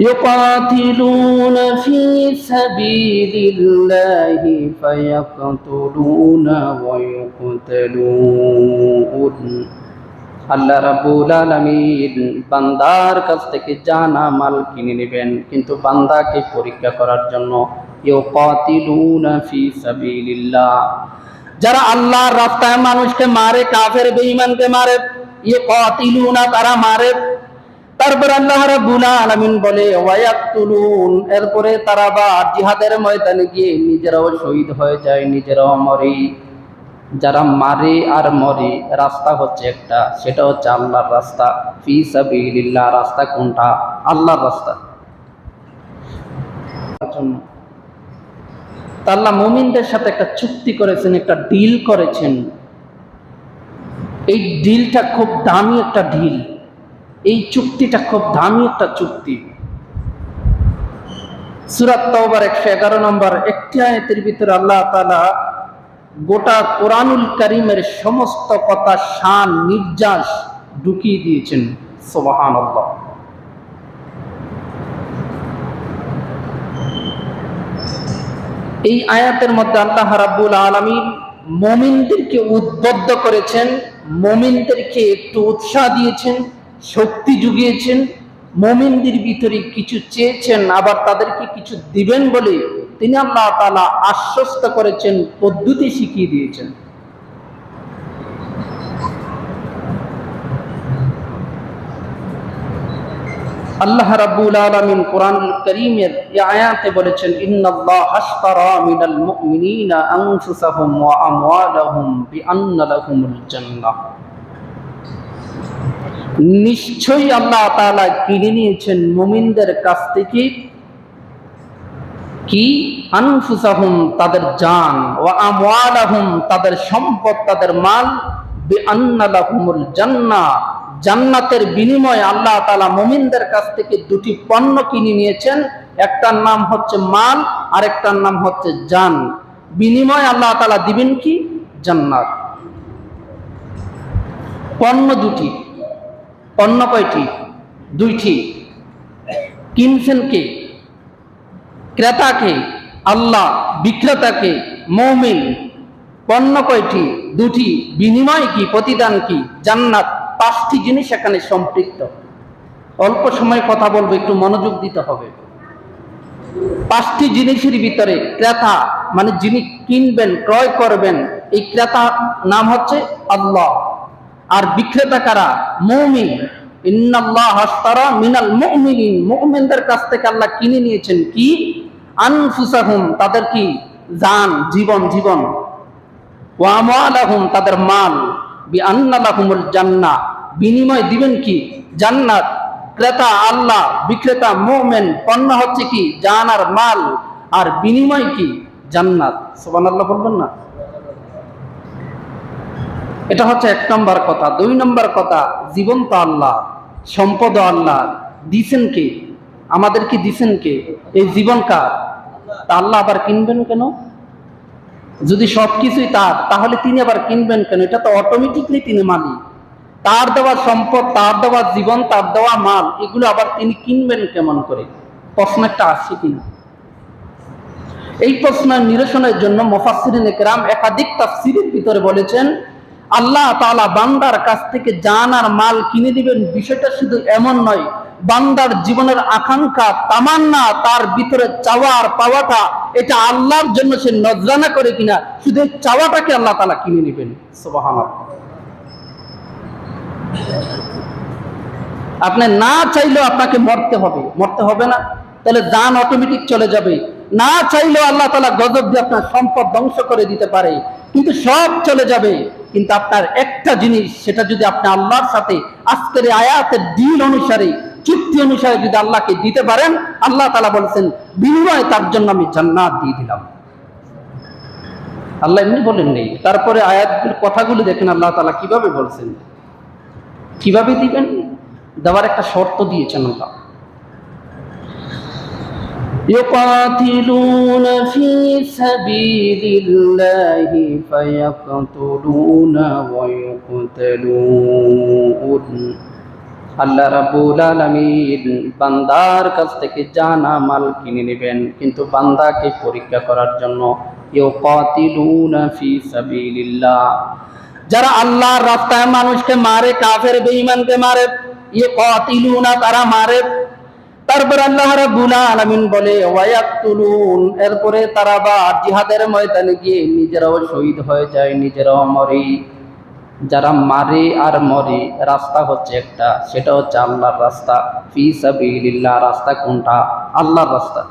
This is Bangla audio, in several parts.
يقاتلون في سبيل الله فيقتلون ويقتلون আল্লাহ রাব্বুল আলামিন বান্দার কাছ থেকে জানা মাল কিনে নেবেন, কিন্তু বান্দাকে পরীক্ষা করার জন্য ইউকাতিলুনা ফি সাবিলিল্লাহ, যারা আল্লাহর রাস্তায় মানুষকে মারে, কাফের বেঈমানকে মারে, ইউকাতিলুনা তারা মারে। তারপর আল্লাহ রাব্বুল আলামিন বলে ওয়ায়াকতুলুন, এরপরে তারা বা জিহাদের ময়দানে গিয়ে নিজেরাও শহীদ হয়ে যায়, নিজেরাও মরে। যারা মারে আর মরে রাস্তা হচ্ছে একটা, সেটা হচ্ছে আল্লাহর রাস্তা। ফি সাবিলিল্লাহ, রাস্তা কোনটা? আল্লাহর রাস্তা। আল্লাহ মুমিনদের সাথে একটা চুক্তি করেছেন, একটা ডিল করেছেন। এই ডিলটা খুব দামি একটা ডিল, এই চুক্তিটা খুব দামি একটা চুক্তি। সূরা তাওবার 111 নম্বর একটি আয়াতের ভিতরে আল্লাহ তাআলা গোটা কোরআনুল কারীমের সমস্ত কথা শান নির্যাস ঢুকিয়ে দিয়েছেন। সুবহানাল্লাহ। এই আয়াতের মধ্যে আল্লাহ রাব্বুল আলামিন মুমিনদেরকে উদ্বুদ্ধ করেছেন, মুমিনদেরকে একটু উৎসাহ দিয়েছেন, শক্তি জুগিয়েছেন, মুমিনদের ভিতরে কিছু চেয়েছেন, আবার তাদেরকে কিছু দিবেন বলে তিনি আল্লাহ তাআলা আশ্বস্ত করেছেন, পদ্ধতি শিখিয়ে দিয়েছেন। আল্লাহ রাব্বুল আলামিন কোরআনুল কারীমের এই আয়াতে বলেছেন ইন্নাল্লাহা আশতারা মিনাল মুমিনিনা আনফুসাহুম ওয়া আমওয়ালাহুম বিআন্না লাহুমুল জান্নাহ, নিশ্চয়ই আল্লাহ তাআলা কিনে নিয়েছেন মুমিনদের কাছ থেকে কি? আনফুসাহুম তাদের জান, ওয়া আমওয়ালাহুম তাদের সম্পদ, তাদের মাল, বিআন্না লাহুমুল জান্নাহ জান্নাতের বিনিময়ে আল্লাহ তাআলা মুমিনদের কাছ থেকে দুটি পণ্য কিনে নিয়েছেন। একটার নাম হচ্ছে মাল, আর একটার নাম হচ্ছে জান। বিনিময়ে আল্লাহ তাআলা দিবেন কি? জান্নাত। পণ্য দুটি। পণ্য কয়টি? দুইটি। কিনছেন কে? ক্রেতাকে আল্লাহ, বিক্রেতাকে মুমিন। পণ্য কয়টি? দুটি। বিনিময় কি? প্রতিদান কি? জান্নাত। 5টি জিনিস এখানে সম্পৃক্ত। অল্প সময় কথা বলবো, একটু মনোযোগ দিতে হবে। 5টি জিনিসের ভিতরে ক্রেতা মানে যিনি কিনবেন, ক্রয় করবেন, এই ক্রেতা নাম হচ্ছে আল্লাহ। আর বিক্রেতা কারা? মুমিন। ইন্নাল্লাহা আশতারা মিনাল মুমিনিন, মুমিনদের কাছ থেকে আল্লাহ কিনে নিয়েছেন কি? আনফুসাহুম তাদের কি? জান, জীবন, জীবন। ওয়া আমওয়ালাহুম তাদের মাল, বিআন্না লাহুমুল জান্নাহ বিনিময় দিবেন কি? জান্নাত। ক্রেতা আল্লাহ, বিক্রেতা মুমিন। পণ্য হচ্ছে কি? জান আর মাল, আর বিনিময় কি? জান্নাত। সুবহানাল্লাহ বলবেন না? এটা হচ্ছে 1 নম্বর কথা। 2 নম্বর কথা, জীবন তো আল্লাহ, সম্পদ আল্লাহ। দিছেন কে? আমাদেরকে দিছেন কে? এই জীবন কার? তা আল্লাহ আবার কিনবেন কেন? যদি সবকিছুই তার, তাহলে তিনি আবার কিনবেন কেন? এটা তো অটোমেটিকলি তিনি মালিক। তার দেওয়া সম্পদ, তার দেওয়া জীবন, তার দেওয়া মাল, এগুলো আবার তিনি কিনবেন কেমন করে? প্রশ্ন একটা আসছে কিনা? এই প্রশ্নের নিরসনের জন্য মুফাসসিরিনে কেরাম একাধিক তাফসীরের ভিতরে বলেছেন আল্লাহ তাআলা বান্দার কাছ থেকে জান আর মাল কিনে দিবেন, বিষয়টা শুধু এমন নয়। বান্দার জীবনের আকাঙ্ক্ষা, তামান্না, তার ভিতরে চাওয়া আর পাওয়াটা, এটা আল্লাহর জন্য সে নজরানা করে কিনা, শুধু চাওয়াটাকে আল্লাহ তাআলা কিনে নেবেন। সুবহানাল্লাহ। আপনি না চাইলেও আপনাকে মরতে হবে, মরতে হবে না? তাহলে জান অটোমেটিক চলে যাবে। না চাইলেও আল্লাহ তাআলা গজব দিয়ে আপনার সম্পদ ধ্বংস করে দিতে পারে, কিন্তু সব চলে যাবে। কিন্তু আপনার একটা জিনিস, সেটা যদি আপনি আল্লাহর সাথে আজকের আয়াতের ডিল অনুসারে, চুক্তি অনুসারে যদি আল্লাহকে দিতে পারেন, আল্লাহ তাআলা বলেছেন বিনিময়ে তার জন্য আমি জান্নাত দিয়ে দিলাম। আল্লাহ এমনি বলেন নেই। তারপরে আয়াতগুলো, কথাগুলো দেখেন আল্লাহ তাআলা কিভাবে বলছেন, কিভাবে দিবেন, দেওয়ার একটা শর্ত দিয়েছেন আল্লাহ। يقاتلون في سبيل الله فيقتلون ويقتلون আল্লাহ রাব্বুল আলামিন বান্দার কাছ থেকে জানা মাল কিনে নেবেন, কিন্তু বান্দাকে পরীক্ষা করার জন্য ইউকাতিলুনা ফি সাবিলিল্লাহ, যারা আল্লাহর রাস্তায় মানুষকে মারে, কাফের বেঈমানকে মারে, ইউকাতিলুনা তারা মারে। তারপর আল্লাহ রাব্বুল আলামিন বলে ওয়ায়াকতুলুন, এরপরে তারা বা জিহাদের ময়দানে গিয়ে নিজেরাও শহীদ হয়ে যায়, নিজেরাও মরে। যারা মারে আর মরে রাস্তা হচ্ছে একটা, সেটা হচ্ছে আল্লাহর রাস্তা। ফি সাবিলিল্লাহ, রাস্তা কোনটা? আল্লাহর রাস্তা।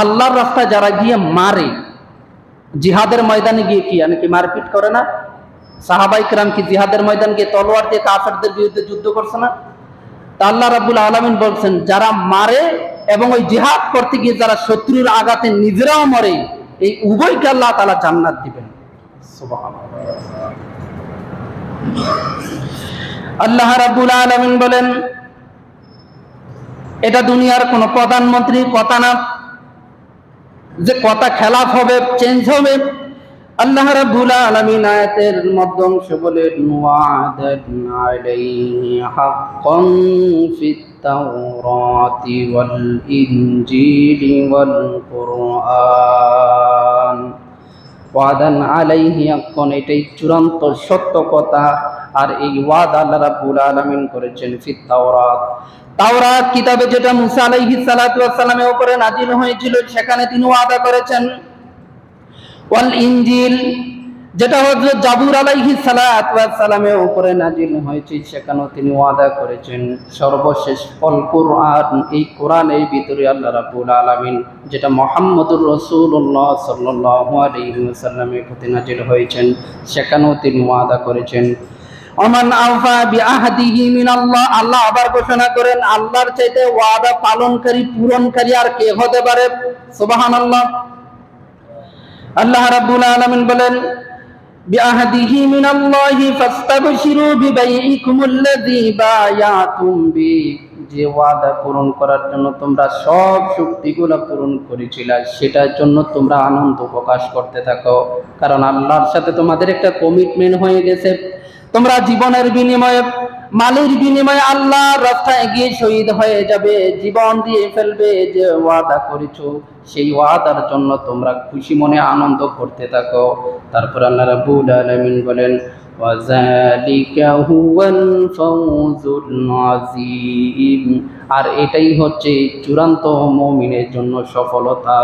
আল্লাহর রাস্তা যারা গিয়ে মারে, জিহাদের ময়দানে গিয়ে কি কি মারপিট করে না? সাহাবায়ে কেরাম কি জিহাদের ময়দানে গিয়ে তলোয়ার দিয়ে কাফেরদের বিরুদ্ধে যুদ্ধ করছে না? তা আল্লাহ রাব্বুল আলামিন বলছেন, যারা মারে এবং ওই জিহাদ করতে গিয়ে যারা শত্রুর আঘাতে নিজেরাও মরে, এই উভয়কে আল্লাহ তাআলা জান্নাত দিবেন। আল্লাহ রাব্বুল আলামিন বলেন, এটা দুনিয়ার কোন প্রধানমন্ত্রীর কথা না যে কথা খেলাফ হবে, চেঞ্জ হবে। আল্লাহ রাব্বুল আলামিন আয়াতের মধ্যে বলেন ওয়া'দানা আলাইহি হাক্কান ফিত তাওরাতি ওয়াল ইনজিলি ওয়াল কুরআন। ওয়াদান আলাইহি হাক্কান, এটাই চূড়ান্ত সত্য কথা। আর এই ওয়াদা আল্লাহ রাব্বুল আলামিন করেছেন ফিত তাওরাত, তাওরাত কিতাবে যেটা মুসা আলাইহিস সালাতু ওয়াস সালামের উপরে নাজিল হয়েছিল, সেখানে তিনি ওয়াদা করেছেন। ওয়াল ইনজিল, যেটা হযরত জাবুর আলাইহিস সালাতু ওয়াস সালামের উপরে নাজিল হয়েছে, সেখানেও তিনি ওয়াদা করেছেন। সর্বশেষ অল কুরআন, এই কোরআনের ভিতরে আল্লাহ রাব্বুল আলামিন যেটা মুহাম্মদুর রাসূলুল্লাহ সাল্লাল্লাহু আলাইহি ওয়াসাল্লামের প্রতি নাজিল হয়েছেন, সেখানেও তিনি ওয়াদা করেছেন। ওমান আওফা বিআহদিহি মিনাল্লাহ, আল্লাহ আবার ঘোষণা করেন, আল্লাহর চাইতে ওয়াদা পালনকারী, পূরণকারী আর কে হতে পারে? সুবহানাল্লাহ। আল্লাহ রাব্বুল আলামিন বলেন বিআহদিহি মিনাল্লাহি ফাস্তাবশিরু বিবাইইকুমুল্লাযী বায়াতুম বি, যে ওয়াদা পূরণ করার জন্য তোমরা সব শক্তিগুলো পূরণ করেছিলে, সেটার জন্য তোমরা আনন্দ প্রকাশ করতে থাকো, কারণ আল্লাহর সাথে তোমাদের একটা কমিটমেন্ট হয়ে গেছে। তোমরা জীবনের বিনিময়ে, মালের বিনিময়ে আল্লাহর রাস্তায় গিয়ে শহীদ হয়ে যাবে, জীবন দিয়ে ফেলবে। যে ওয়াদা করেছো, সেই ওয়াদার জন্য তোমরা খুশি মনে আনন্দ করতে থাকো। তারপর আল্লাহ রাব্বুল আলামিন বলেন ওয়াযালিকা হুয়াল ফাওজুল আযীম, আর এটাই হচ্ছে চূড়ান্ত মুমিনের জন্য সফলতা।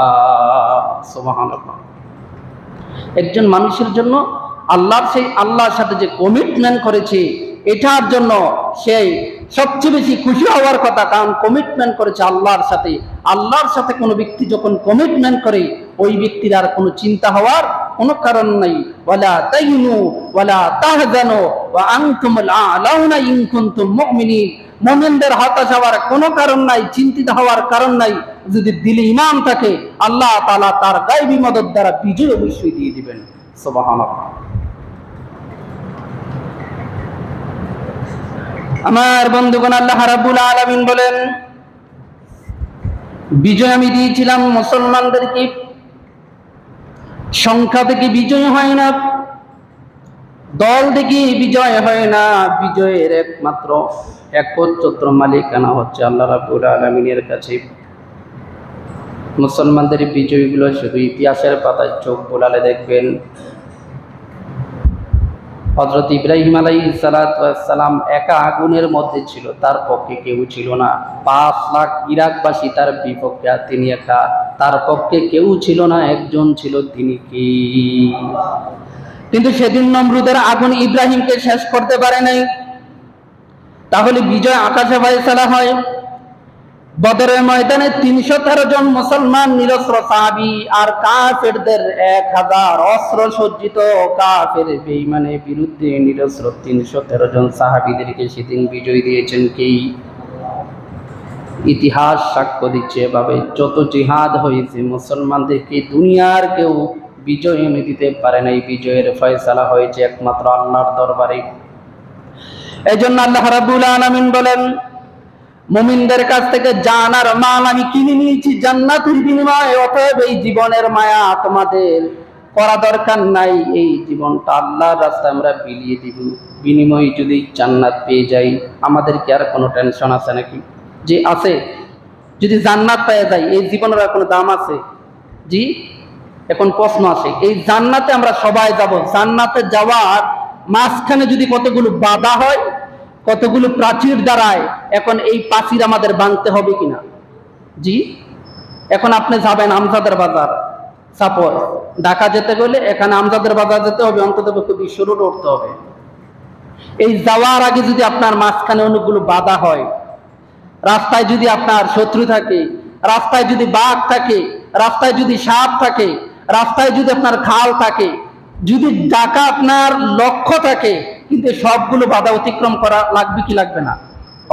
সুবহানাল্লাহ। একজন মানুষের জন্য আল্লাহর সাথে যে কমিটমেন্ট করেছে, এটার জন্য সেই সবচেয়ে বেশি খুশি হওয়ার কথা, কারণ কমিটমেন্ট করেছে আল্লাহর সাথে। আল্লাহর সাথে কোনো ব্যক্তি যখন কমিটমেন্ট করে, ওই ব্যক্তির আর কোনো চিন্তা হওয়ার কোনো কারণ নাই। ওয়ালা তাইনু ওয়ালা তাহজানু ওয়া আনতুমুল আ'লাউনা ইন কুনতুম মুমিনিন, মুমিনদের হতাশ হওয়ার কোনো কারণ নাই, চিন্তিত হওয়ার কারণ নাই। যদি দিলে ঈমান থাকে, আল্লাহ তাআলা তার গায়বী মদদ দ্বারা বিজয় অবশ্যই দিয়ে দিবেন। সুবহানাল্লাহ। আমার বন্ধুগণ, আল্লাহ রাব্বুল আলামিন বলেন বিজয় আমি দিয়েছিলাম মুসলমানদেরকে। সংখ্যা থেকে বিজয় হয় না, দল থেকে বিজয় হয় না, বিজয়ের একমাত্র একচ্ছত্র মালিকানা হচ্ছে আল্লাহ রাব্বুল আলামিনের কাছে। মুসলমানদের বিজয়গুলো শুধু ইতিহাসের পাতায় চোখ বোলালে দেখবেন। হযরত ইব্রাহিম আলাইহিস সালাতু ওয়াস সালাম একা আগুনের মধ্যে ছিল, তার পক্ষে কেউ ছিল না। 5 লাখ ইরাকবাসী তার বিপক্ষে, তিনি একা, তার পক্ষে কেউ ছিল না, একজন ছিল, তিনি কি? কিন্তু সেদিন নমরুদের আগুন ইব্রাহিমকে শেষ করতে পারে নাই। তাহলে বিজয় আকাশে ফয়সালা হয়। বদরের ময়দানে 313 জন মুসলমান নিরস্ত্র সাহাবী আর কাফেরদের 1000 অস্ত্র সজ্জিত কাফের বেঈমানের বিরুদ্ধে নিরস্ত্র 313 জন সাহাবীদেরকে সেদিন বিজয় দিয়েছেন কি? ইতিহাস সাক্ষ্য দিচ্ছে এভাবে যত জিহাদ হয়েছে, মুসলমানদেরকে দুনিয়ার কেউ বিজয় এনে দিতে পারে নাই। বিজয়ের ফয়সালা হয়েছে একমাত্র আল্লাহর দরবারে। এজন্য আল্লাহ রাব্বুল আলামিন বলেন মুমিনদের কাছ থেকে জান আর মাল আমি কিনে নিয়েছি জান্নাতের বিনিময়ে, অতএব এই জীবনের মায়া তোমাদের করা দরকার নাই। এই জীবনটা আল্লাহর রাস্তায় আমরা বিলিয়ে দিব, বিনিময়ে যদি জান্নাত পেয়ে যাই, আমাদের কি আর কোনো টেনশন আছে নাকি? যে আছে? যদি জান্নাত পেয়ে যাই, এই জীবনের আর কোনো দাম আছে? জি। এখন প্রশ্ন আসে, এই জান্নাতে আমরা সবাই যাব, জান্নাতে যাওয়ার মাঝখানে যদি কতগুলো বাধা হয়, কতগুলো প্রাচীর দাঁড়ায়, এখন এই প্রাচীর আমাদের ভাঙতে হবে কিনা? জি। এখন আপনি যাবেন আমজাদের বাজার, সাপোজ ঢাকা যেতে গেলে এখানে আমজাদের বাজার যেতে হবে, অন্তত বিশ্ব রোড উঠতে হবে। এই যাওয়ার আগে যদি আপনার মাঝখানে অনেকগুলো বাধা হয়, রাস্তায় যদি আপনার শত্রু থাকে, রাস্তায় যদি বাঘ থাকে, রাস্তায় যদি সাপ থাকে, রাস্তায় যদি আপনার খাল থাকে, যদি ঢাকা আপনার লক্ষ্য থাকে, কিন্তু সবগুলো বাধা অতিক্রম করা লাগবে কি লাগবে না?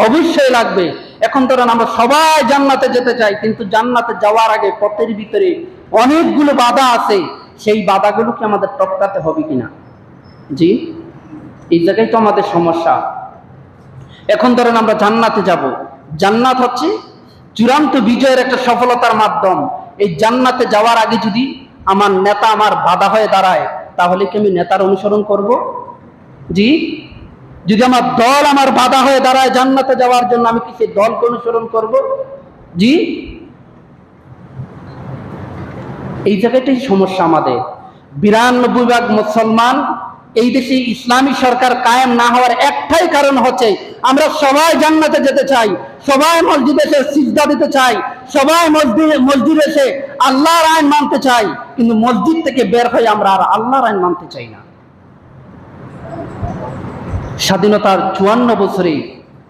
অবশ্যই লাগবে। এখন ধরেন আমরা সবাই জান্নাতে যেতে চাই, কিন্তু জান্নাতে যাওয়ার আগে পথের ভিতরে অনেকগুলো বাধা আছে, সেই বাধাগুলোকে আমাদের টপকাতে হবে কিনা? জি। এই জায়গায় তো আমাদের সমস্যা। এখন ধরেন আমরা জান্নাতে যাব, জান্নাত হচ্ছে চূড়ান্ত বিজয়ের একটা সফলতার মাধ্যম। এই জান্নাতে যাওয়ার আগে যদি আমার নেতা আমার বাধা হয়ে দাঁড়ায়, তাহলে কি আমি নেতার অনুসরণ করব? জি। যদি আমার দল আমার বাধা হয়ে দাঁড়ায় জান্নাতে যাওয়ার জন্য, আমি কি সেই দলকে অনুসরণ করব? জি। এই জায়গাটাই সমস্যা আমাদের। 92 ভাগ মুসলমান, এই দেশে ইসলামী সরকার কায়েম না হওয়ার একটাই কারণ হচ্ছে আমরা সবাই জান্নাতে যেতে চাই, সবাই মসজিদে এসে সিজদা দিতে চাই, সবাই মসজিদে এসে আল্লাহর আইন মানতে চাই, কিন্তু মসজিদ থেকে বের হয়ে আমরা আর আল্লাহর আইন মানতে চাই না। স্বাধীনতার 54 বছরে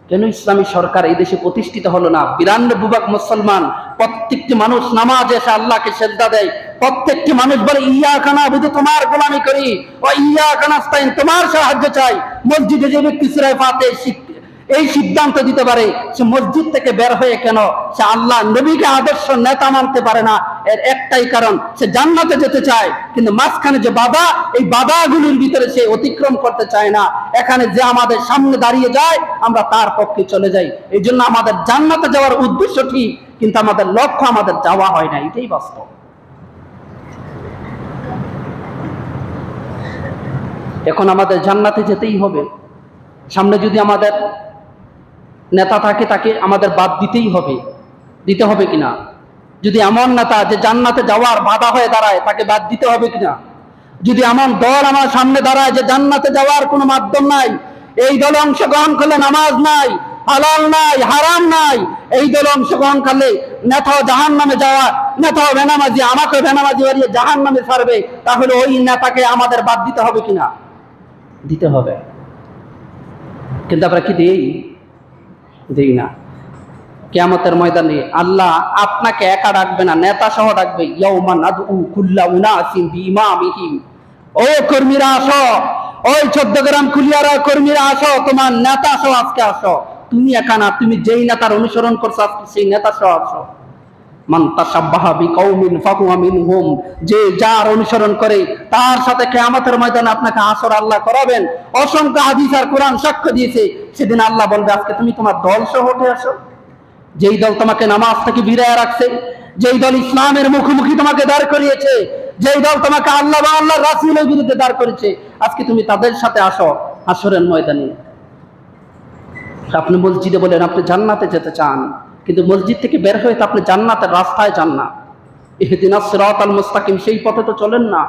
কেন ইসলামী সরকার এই দেশে প্রতিষ্ঠিত হলো না? 92 ভাগ মুসলমান, প্রত্যেকটি মানুষ নামাজে এসে আল্লাহকে সেজদা দেয়, প্রত্যেকটি মানুষ বলে ইয়াকা নাবুদু, তোমার গোলামি করি, ও ইয়াকা নাস্তাইন, তোমার সাহায্য চাই। মসজিদে যে ব্যক্তি সূরা ফাতিহা এই সিদ্ধান্ত দিতে পারে, সে মসজিদ থেকে বের হয়ে কেন সে আল্লাহ নবীকে আদর্শ নেতা মানতে পারে না? এর একটাই কারণ, সে জান্নাতে যেতে চায়, কিন্তু মাঝখানে যে বাধা, এই বাধাগুলির ভিতরে সে অতিক্রম করতে চায় না। এখানে যে আমাদের সামনে দাঁড়িয়ে যায়, আমরা তার পক্ষে চলে যাই। এই জন্য আমাদের জান্নাতে যাওয়ার উদ্দেশ্য ঠিক, কিন্তু আমাদের লক্ষ্য আমাদের যাওয়া হয় না, এটাই বাস্তব। এখন আমাদের জান্নাতে যেতেই হবে। সামনে যদি আমাদের নেতা থাকে, তাকে আমাদের বাদ দিতেই হবে, দিতে হবে কিনা? যদি এমন নেতা যে জান্নাতে যাওয়ার বাধা হয়ে দাঁড়ায়, তাকে বাদ দিতে হবে কিনা? যদি এমন দল আমার সামনে দাঁড়ায় যে জান্নাতে যাওয়ার কোনো মাধ্যম নাই, এই দলে অংশগ্রহণ করলে নামাজ নাই, হালাল নাই, হারাম নাই, এই দলে অংশগ্রহণ করলে নেতাও জাহান নামে যাওয়া, নেতাও বেনামাজি, আমাকে বেনামাজি বাড়িয়ে জাহান নামে ছাড়বে, তাহলে ওই নেতাকে আমাদের বাদ দিতে হবে কিনা? দিতে হবে। কিন্তু আমরা কি দেই না। কিয়ামতের ময়দানে আল্লাহ আপনাকে একা ডাকবে না, নেতা সহ ডাকবে। ইয়াউমা নাদউ কুল্লা উনাসিন বিইমামিহিম, ও কর্মীরা আসো, ওই 14 গ্রাম কুলিয়ারা কর্মীরা আসো, তোমার নেতা সহ আজকে আসো। তুমি একা না, তুমি যেই নেতার অনুসরণ করছো আজকে সেই নেতা সহ আসো। মান তাশাব্বাহা বিকাউমিন ফাহুয়া মিনহুম, যে যার অনুসরণ করে তার সাথে কিয়ামতের ময়দানে আপনাকে হাসর আল্লাহ করাবেন। অসংখ্য হাদিস আর কোরআন সাক্ষ্য দিয়েছে, সেদিন আল্লাহ বলবে আজকে তুমি তোমার দল সহ উঠে আসো। যেই দল তোমাকে নামাজ থেকে বিরায় রাখছে, যেই দল ইসলামের মুখোমুখি তোমাকে দাঁড় করিয়েছে, যেই দল তোমাকে আল্লাহ বা আল্লাহর রাসূলের বিরুদ্ধে দাঁড় করেছে, আজকে তুমি তাদের সাথে আসো হাসরের ময়দানে। আপনি মসজিদে বলেন আপনি জান্নাতে যেতে চান, কিন্তু মসজিদ থেকে বের হয়ে তো আপনি জান্নাতের রাস্তায় যান না। ইহদিনাস সিরাতাল মুস্তাকিম, সেই পথে তো চলেন না।